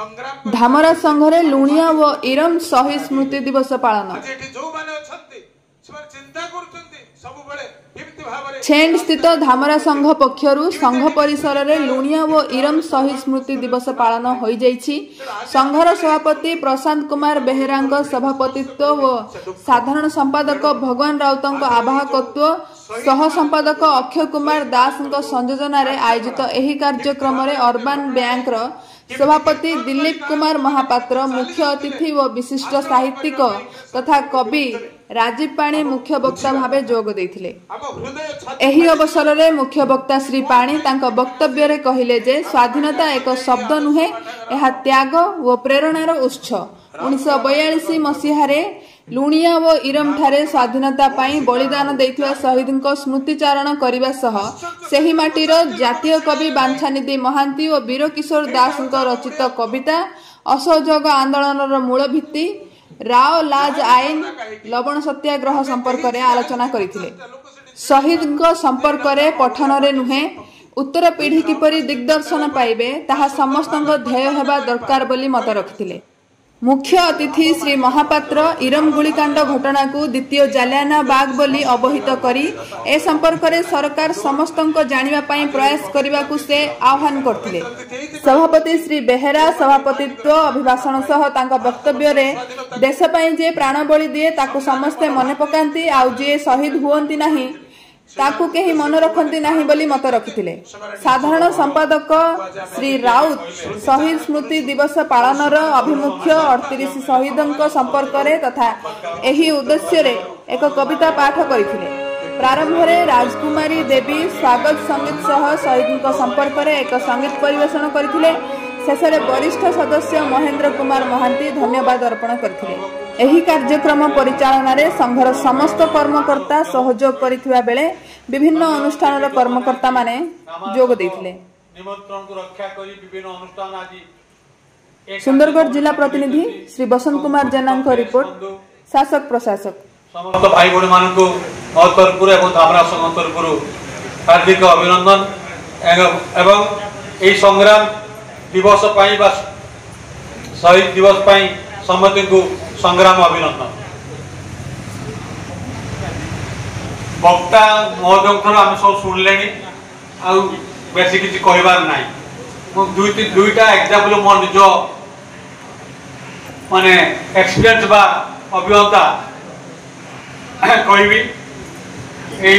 धामरा संघरे लुणिया व इरम शहीद स्मृति दिवस पालन। छेंड स्थित धामरा संघ पक्षरु संघ परिसर में लुणिया व इरम शहीद स्मृति दिवस पालन हो जाइछि। संघर सभापति प्रशांत कुमार बेहेरा सभापतित्व व साधारण संपादक भगवान राउत आवाहकत्व सह संपादक अक्षय कुमार दास संयोजन आयोजित एही कार्यक्रम रे अर्बन बैंक सभापति दिलीप कुमार महापात्र मुख्य अतिथि व विशिष्ट साहित्यिक तथा कवि राजीव पाणी मुख्य वक्ता भावे जोग देथिले। एही अवसर में मुख्य वक्ता श्री पाणी तांका वक्तव्य रे कहिले जे स्वाधीनता एक शब्द नुहे, यह त्याग व प्रेरणार उत्स। 1942 मसीह लुणिया व इरम ठारे स्वाधीनता पाई बलिदान देथिबा शहीदଙ୍କ स्मृतिचारण करिबा सह सेही माटीर जातीय कवि बांछानिधि महांती और वीर किशोर दास रचित कविता असहयोग आंदोलन मूल भित्ति राव लाज आईन लवण सत्याग्रह संपर्क में आलोचना करथिले। शहीद संपर्क में पठन रे नुहे, उत्तर पीढ़ी किपरि दिग्दर्शन पाइबे ताहा समस्तଙ୍କ ध्येय हेबा दरकार बोली मत रखिथिले। मुख्य अतिथि श्री महापात्र इरम गुलिकांड घटना को द्वितीय जालियाना बाग बोली अवहित करी ए संपर्क में सरकार समस्तଙ୍କ जानिबा पई प्रयास करबा को से आह्वान करथिले। सभापति श्री बेहेरा सभापतित्व अभिभाषण सह तांका वक्तव्य रे देश पई जे प्राण बलि दिए ताकू समस्ते मने पकांती आउ जे शहीद हुअंती नाही ताकू केही मन रखंती नाही बोली मत रखिथिले। साधारण संपादक श्री राउत शहीद स्मृति दिवस पालनर अभिमुख्य 38 शहीदଙ୍କ संपर्क रे तथा एही उद्देश्य रे एक कविता पाठ करथिले। प्रारंभ रे राजकुमारी देवी स्वागत संगीत सह शहीदଙ୍କ संपर्क रे एक संगीत परिवेषण करथिले। शेष रे वरिष्ठ सदस्य महेंद्र कुमार महांती धन्यवाद अर्पण करथिले। एही कार्यक्रम परिचालन रे संघर समस्त कर्मकर्ता सहयोग करिथिबा बेले विभिन्न अनुष्ठान कर्मकर्ता माने जोग देथिले। निमंत्रण को रक्षा करी विभिन्न अनुष्ठान आदि सुंदरगढ़ जिला प्रतिनिधि श्री बसंत कुमार जेना को रिपोर्ट शासक प्रशासक समस्त भाई बहन मान को तरफुर एवं धामरा संघ तरफुर हार्दिक अभिनंदन एवं एही संग्राम दिवस पाई बा शहीद दिवस पाई समस्त को संग्राम अभिनंदन। वक्ता महोदय आम सब शुणिले बेस किसी कहबार ना दुईटा एग्जाम्पल मो निज माने एक्सपीरियंस बा अभिज्ञता कहबी।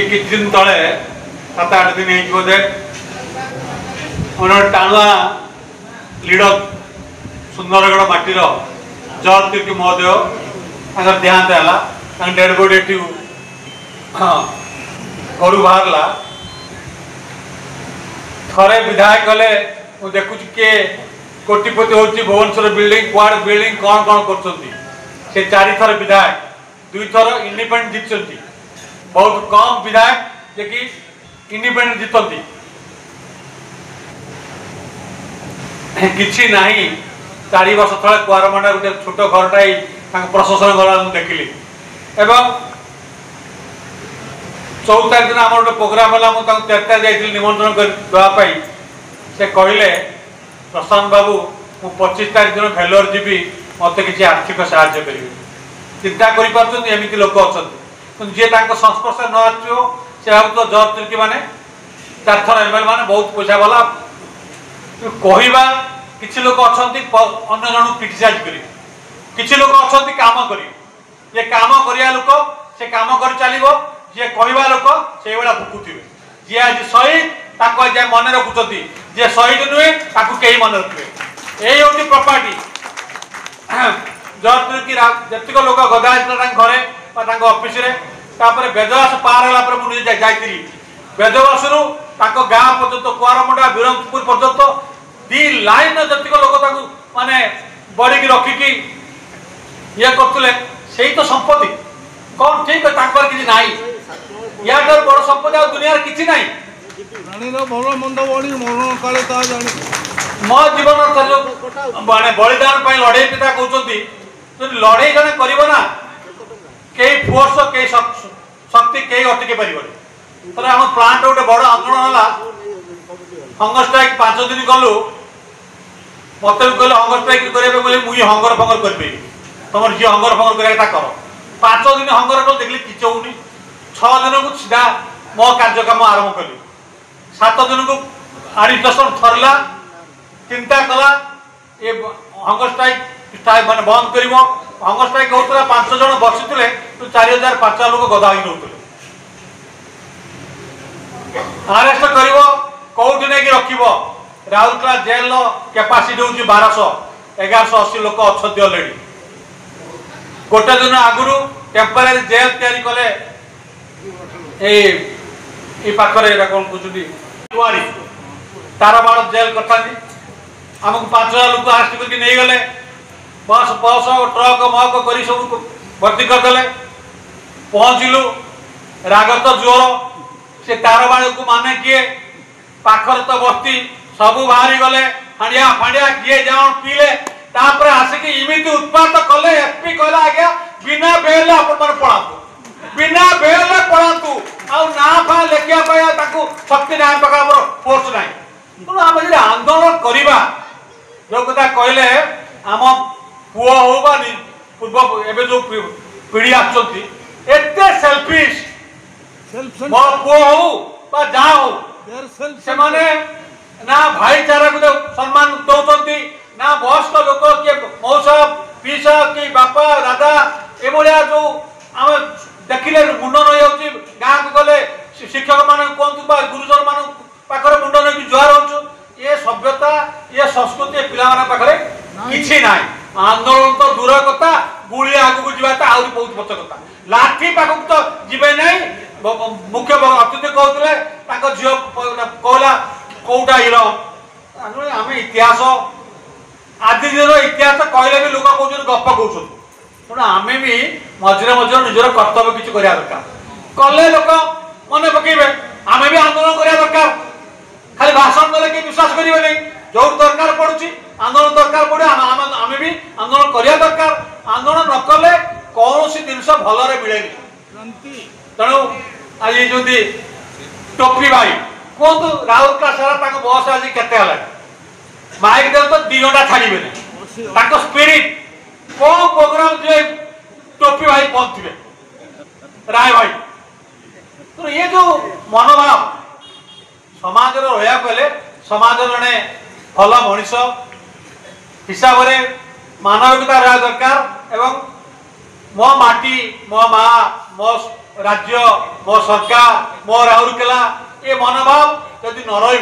किछ दिन तले 7-8 दिन बोधे टाणुआ लीडर सुंदरगढ़ माटीर जॉर्ज तिर्की महोदय देहांत है डेड बॉडी घर बाहरला थरे विधायक गले देखु किए कोटिपति हूँ भुवनेश्वर बिल्डिंग क्वाड बिल्डिंग कौन कौन कर 4 थर विधायक 2 थर इंडिपेंडेंट जीतती। बहुत कम विधायक जे कि इंडिपेंडेंट जीतती किसी ना 4 वर्ष तले कुआरमंडा गोटे छोट घरटाई प्रशासन गला देखिली एवं 14 तारीख दिन आम गोटे प्रोग्राम है मुझे तेरता जाइए निमंत्रण करवाई से कहले प्रशांत बाबू मु 25 तारीख दिन भेलोर जीवी मत किसी आर्थिक साहाय्य करेंगे। चिंता करमती लोक अच्छा जी संस्पर्श न आसो से तो जज तिर्की मैंने 4 थर एमएलए मैंने बहुत पैसा वाला कहवा किसी लोक अच्छा अन्य जन क्रिटिसाइज कर किसी लोक अच्छा काम कर ये काम करिया लोक से काम कर चलो जी कहवा लोक से भाया भुकुवे जी आज शहीद आज मन रखुं जी शहीद नुहे कहीं मन रखिए यही हूँ प्रॉपर्टी जज जी लोक गदा घरे ऑफिस बेदवास पार है मुझे जाइली बेदवास गाँ पर्यटन कुआरमंडा विरमपुर पर्यटन 2 लाइन जतिक लोक माने बड़ी रखिकी ये करते से तो संपत्ति कौन ठीक है किसी ना या बड़ संपत्ति आ दुनिया किसी ना मो जीवन माने बलिदान लड़े पिता कहते लड़े जड़े करना कई फोर्स कई शक्ति कई अटके पारे आम प्लांट गोटे बड़ आंदोलन है हंगर स्ट्राइक 5 दिन गलु मत भी कहले हंगर स्ट्राइक करेंगे मुझे हंगर फंगर करी तुम जी हंगर फंगर कर 5 दिन हंगर कल देखली किच होनी 6 दिन को सीधा मो कार्यक्रम आरंभ कली 7 दिन को एडमिनिस्ट्रेशन थरला चिंता कला ये हंगर स्ट्राइक माने बंद कर हंगर स्ट्राइक होता 5 जन बसी तो 4000-5000 लोक गदा ही नौते अरेस्ट कर कौटी नहीं रख राउरकेला जेल कैपासीटी हूँ 1200-1180 लोक अच्छा अलरेडी गोटे दिन आगु टेम्परारी जेल तैयारी कले पाखे कौन कहते तारबाड़ जेल करता आमको 5000 लोक आरेस्ट करके नहीं गले बस बस ट्रक महक कर सब भर्ती करदे पहुँचलु राग तो जोर से तारबाड़ को माने किए पाखर तो बस्ती सबू बाहरी गले हाड़िया फाड़िया किए जान पीले तापर आसिक इमिति उत्पात कले एसपी कहला आज्ञा बिना बेल अपन पढ़ातु बिना बेल पढ़ातु आ ना फा लेखिया पाया ताकू शक्ति ना पका हमर फोर्स नाही तो हम जे आंदोलन करिबा जो कथा कहले हम पुओ हो बा पूर्व एबे जो पीढ़ी आछंती एते सेल्फिश मो पुओ हो बा जा हो से माने ना भाईचारा को सम्मान दौरान ना वयस्क लोक किए मौसा पीसा कि बापा दादा एभलिया जो आम देखिले मुंड नई गाँ को गले शिक्षक मान कहतु गुरुजन मान पाखे मुंड नहीं जुआर हो ये सभ्यता ये संस्कृति पिला पाखे किसी ना आंदोलन तो दूर कथा गुड़ी आगू जाता आहरी बहुत पच कथा लाठी पाखक तो जीवे ना मुख्य अतिथि कहते झील कहला कौटा हिरो आम इतिहास आदि दिन इतिहास कहले भी लोक कौन गप कौन तेणु आम भी मझे मझे निजर कर्तव्य किसी करवा दरकार कले लोक मन पकेबे आम भी आंदोलन करवा दरकार खाली भाषण देले कि विश्वास करेंगे नहीं जो दरकार पड़ुची आंदोलन दरकार पड़े आम भी आंदोलन करवा दरकार आंदोलन न कले कौन सी जिनस भलरे मिले तेणु आज जो टोपी भाई कहतु राउरकेला सारा बस आज केते माइक दे तो 2 घंटा छाड़े स्पिरिट कौन प्रोग्राम जो टोपी भाई पहुंचे राय भाई तो ये जो मनोभाव समाज रहा कहले समाज जड़े भल मनीष हिसाब से मानविकता रहा दरकार एवं मो माटी मो माँ मो राज्य मो सरकार मो राउरकेला ये मनोभाव जदि न रही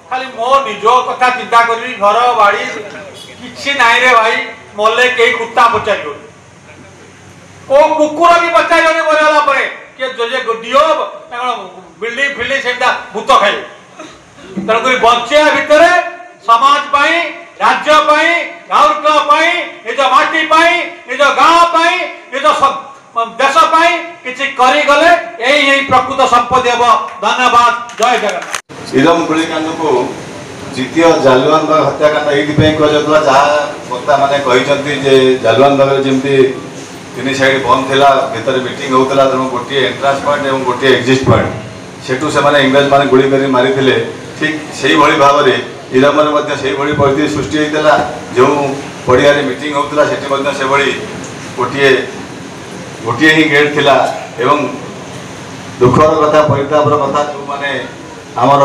खाली मो निज कथा चिंता करी घर बाड़ी किसी नाई रे भाई मले कई कुत्ता पचार को कुकुर भी पचार मरला किए दियो बिल्डिंग फिल्डिंग से भूत खाई तेणुक बचा भितर समाज राज्य राउरकेला निज माटी निज गाँव निज देश किसी करीगले यही प्रकृत संपत्ति हम धन्यवाद जय जगन्नाथ इरम गुलिकांड को द्वितीय जालुआन बाग हत्याकांड ये कहुला जहाँ वक्ता मैंने कहते जालुआन बाग जमी 3 साइड बंद थी भर मीटिंग होता तेणु गोटे एंट्रांस पॉइंट और गोटे एक्जिट पॉइंट सेठू से इंग्रेज मैंने गुड़ी कर मारी ठीक से भाव में इरम से परिस्थिति सृष्टि होता जो पड़िया मीटिंग होता से गोटे गोटे ही गेट थिला एवं दुखर कथा परितापर कथा जो मैंने आमर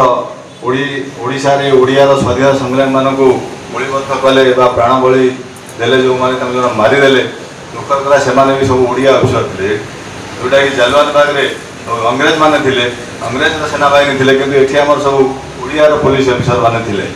ओडिशा रे ओडियार स्वाधीनता संग्राम मान को बलिबद्ध कले प्राण बलि देले जो मैंने मारिदेले दुखर कथा से भी सब ओडिया अफिसर थे जोटा कि जालुआन बाग रे अंग्रेज माने थिले अंग्रेज सेनाबाहिनी थिले किंतु एठी आमर सब ओडियार पुलिस अफिसर माने थिले।